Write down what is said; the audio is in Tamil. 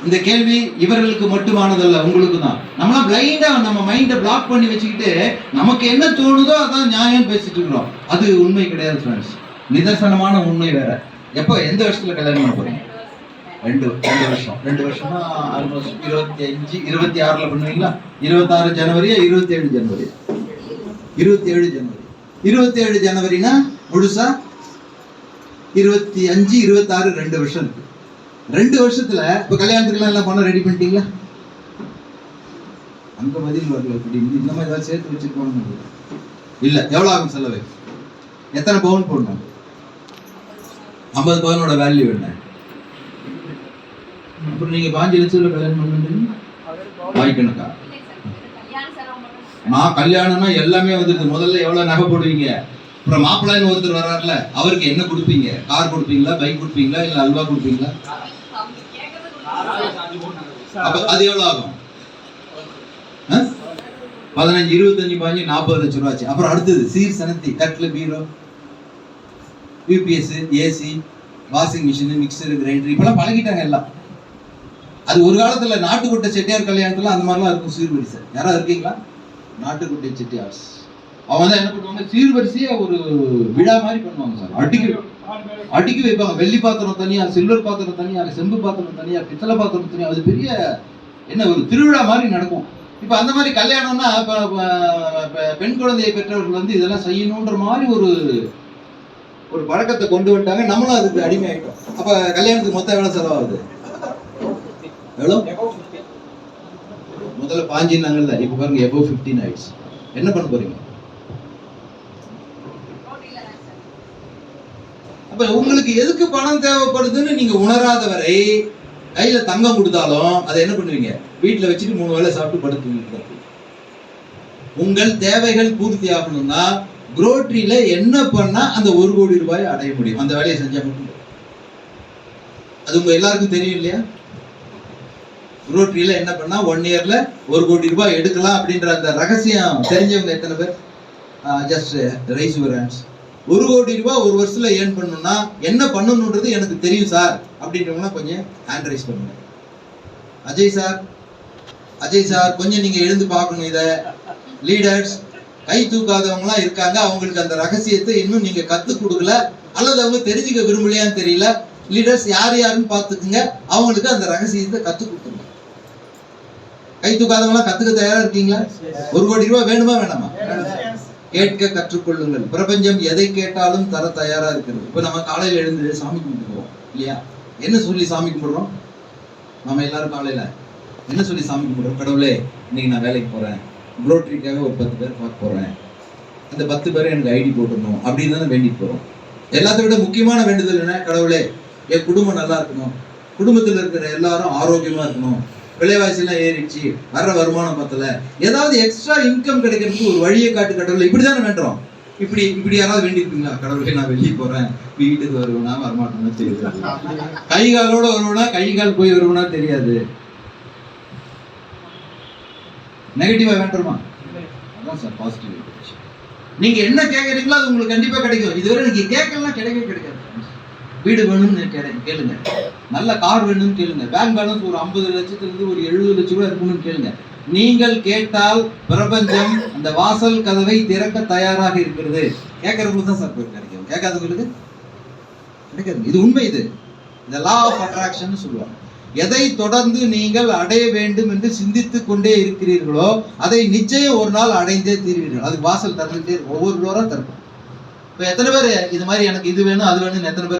இந்த கேள்வி இவர்களுக்கு மட்டுமானதல்ல, உங்களுக்கு தான். நம்மளாம் பிளைண்டா நம்ம மைண்டை பிளாக் பண்ணி வச்சுக்கிட்டு நமக்கு என்ன தோணுதோ அதான் நியாயம் பேசிட்டு இருக்கிறோம். அது உண்மை கிடையாது ஃப்ரெண்ட்ஸ். நிதர்சனமான உண்மை வேற. எப்போ எந்த வருஷத்துல கல்யாணம் பண்ண போறீங்க? ரெண்டு வருஷம். 2 வருஷமா ஆல்மோஸ்ட் 25 26ல பண்ணுவீங்களா? 26 ஜனவரியா 27 ஜனவரி? 27 ஜனவரி. 27 ஜனவரினா முழுசா 25 26 2 வருஷம் இருக்கு. 2 வருஷத்துல இப்ப கல்யாணத்துக்குலாம் எல்லாம் பணம் ரெடி பண்ணிட்டீங்களா? அங்க பதில் வரல. இப்படி இந்த மாதிரி ஏதாவது சேர்த்து வச்சிருக்கோம் இல்ல. எவ்வளவு ஆகும் செலவு? எத்தனை பவுன் போடணும்? 50 பவுனோட வேல்யூ என்ன? அப்புறம் நீங்க 5 லட்சத்துல கல்யாணம் பண்ணுறீங்க வாய்க்கணுக்கா? நான் கல்யாணம்னா எல்லாமே வந்துருது. முதல்ல எவ்வளவு நகை போடுவீங்க? அப்புறம் மாப்பிள்ளைன்னு ஒருத்தர் வர்றாருல, அவருக்கு என்ன கொடுப்பீங்க? கார் கொடுப்பீங்களா, பைக் கொடுப்பீங்களா, இல்ல அல்வா கொடுப்பீங்களா? அப்ப அது எவ்வளவு ஆகும்? 15 25 15 40 லட்சம் ரூபாய். அப்புறம் அடுத்தது சீர் சனத்தி, கட்ல, bureau, UPS, AC, washing machine, mixer, grinder இப்பெல்லாம் பழகிட்டாங்க எல்லாம். அது ஒரு காலத்துல நாட்டுக்கோட்டை செட்டியார் கல்யாணத்துல அந்த மாதிரிலாம் இருக்கும் சீர்வரிசை. யாராவது இருக்கீங்களா? நாட்டுக்கோட்டை செட்டியார்ஸ் அவங்க தான் என்ன பண்ணுவாங்க, சீர்வரிசையை ஒரு விழா மாதிரி பண்ணுவாங்க சார். அடுக்கி வைப்பாங்க. வெள்ளி பாத்திரம் தனியா, சில்வர் பாத்திரம் தனியா, செம்பு பாத்திரம் தனியா, பித்தளை பாத்திரம் தனியா. அது பெரிய என்ன ஒரு திருவிழா மாதிரி நடக்கும். இப்ப அந்த மாதிரி கல்யாணம்னா பெண் குழந்தையை பெற்றவர்கள் வந்து இதெல்லாம் செய்யணுன்ற மாதிரி ஒரு பழக்கத்தை கொண்டு வந்துட்டாங்க. நம்மளும் அதுக்கு அடிமை ஆயிட்டோம். அப்ப கல்யாணத்துக்கு மொத்தம் எவ்வளவு செலவாகுது? எவ்வளவு? முதல்ல 5 நாங்கல்ல, இப்ப பாருங்க above 15 ஆயிடுச்சு. என்ன பண்ண போறீங்க? அப்ப உங்களுக்கு எதுக்கு பணம் தேவைப்படுதுன்னு நீங்க உணராத வரை கையில தங்கம் கொடுத்தாலும் அதை என்ன பண்ணுவீங்க? வீட்டுல வச்சுட்டு 3 வேளை சாப்பிட்டு படுத்துவீங்க. உங்கள் தேவைகள் பூர்த்தி ஆகணும்னா குரோட்ரியில என்ன பண்ணா அந்த 1 கோடி ரூபாயை அடைய முடியும்? அந்த வேலையை செஞ்சா மட்டும். அது உங்க எல்லாருக்கும் தெரியும் இல்லையா? குரோட்ரியில என்ன பண்ணா 1 இயர்ல 1 கோடி ரூபாய் எடுக்கலாம் அப்படின்ற அந்த ரகசியம் தெரிஞ்சவங்க எத்தனை பேர்? Just raise your hands. 1 கோடி ரூபாய் ஒரு வருஷத்துல ஏர்ன் பண்ணணும்னா என்ன பண்ணணும்ன்றது எனக்கு தெரியும் சார் அப்படின்றவங்க கொஞ்சம் ஹேண்ட் ரைஸ் பண்ணுங்க. அஜய் சார் கொஞ்சம் நீங்க எழுந்து பார்க்கணும். இத லீடர்ஸ் கை தூக்காதவங்களாம் இருக்காங்க. அவங்களுக்கு அந்த ரகசியத்தை இன்னும் நீங்க கத்து கொடுக்கல, அல்லது அவங்க தெரிஞ்சுக்க விரும்பலையான்னு தெரியல. லீடர்ஸ் யாருன்னு பார்த்துக்குங்க, அவங்களுக்கு அந்த ரகசியத்தை கத்து கொடுத்துருங்க. கை தூக்காதவங்களாம் கத்துக்க தயாரா இருக்கீங்களா? 1 கோடி ரூபாய் வேணுமா வேணாமா? கேட்க கற்றுக்கொள்ளுங்கள். பிரபஞ்சம் எதை கேட்டாலும் தர தயாரா இருக்கிறது. இப்ப நம்ம காலையில எழுந்து சாமி கும்பிடுவோம் இல்லையா? என்ன சொல்லி சாமி கும்பிடுறோம்? நம்ம எல்லாரும் காலையில என்ன சொல்லி சாமி கும்பிடுறோம்? கடவுளே, இன்னைக்கு நான் வேலைக்கு போறேன், குரோட்ரிக்காக ஒரு 10 பேர் பார்க்க போறேன், அந்த 10 பேரை எனக்கு ஐடி போட்டுடணும் அப்படின்னு தானே வேண்டிட்டு போறோம். எல்லாத்த விட முக்கியமான வேண்டுதல் என்ன? கடவுளே, என் குடும்பம் நல்லா இருக்கணும், குடும்பத்தில் இருக்கிற எல்லாரும் ஆரோக்கியமா இருக்கணும், விலைவாசி எல்லாம் ஏறிடுச்சு, வர்ற வருமானம் பத்தல, ஏதாவது எக்ஸ்ட்ரா இன்கம் கிடைக்கிறதுக்கு ஒரு வழியை காட்டு கடவுளை. இப்படிதானே வேண்டுறோம். இப்படி யாராவது வேண்டியிருக்கீங்களா? கடவுளே, நான் வெளியே போறேன், வீட்டுக்கு வருவேனா வரமாட்டேன்னு தெரியாது, கை காலோட வருவேனா கை கால் போய் வருவேனா தெரியாது. நெகட்டிவா வேண்டுமா? அதான் சார் பாசிட்டிவ். நீங்க என்ன கேட்கறீங்களோ அது உங்களுக்கு கண்டிப்பா கிடைக்கும். இதுவரை நீங்க கேட்கலாம் கிடைக்காது. வீடு வேணும்னு கேளுங்க, நல்ல கார் வேணும்னு கேளுங்க, பேங்க் பேலன்ஸ் ஒரு 50 லட்சத்திலிருந்து ஒரு 70 லட்சம் ரூபாய் இருக்கணும்னு கேளுங்க. நீங்கள் கேட்டால் பிரபஞ்சம் அந்த வாசல் கதவை திறக்க தயாராக இருக்கிறது. கேட்கறவங்களுக்கு தான் சார் கிடைக்கும், கேட்காதவங்களுக்கு கிடைக்காது. இது உண்மை. இது லா ஆஃப் அட்ராக்ஷன் சொல்லுவாங்க. எதை தொடர்ந்து நீங்கள் அடைய வேண்டும் என்று சிந்தித்துக் கொண்டே இருக்கிறீர்களோ அதை நிச்சயம் ஒரு நாள் அடைந்தே தீர்வீர்கள். அது வாசல் திறந்துட்டே ஒவ்வொரு டோரா திறக்கும். இப்ப எத்தனை பேர் இது மாதிரி எனக்கு இது வேணும் அது வேணும்னு எத்தனை பேர்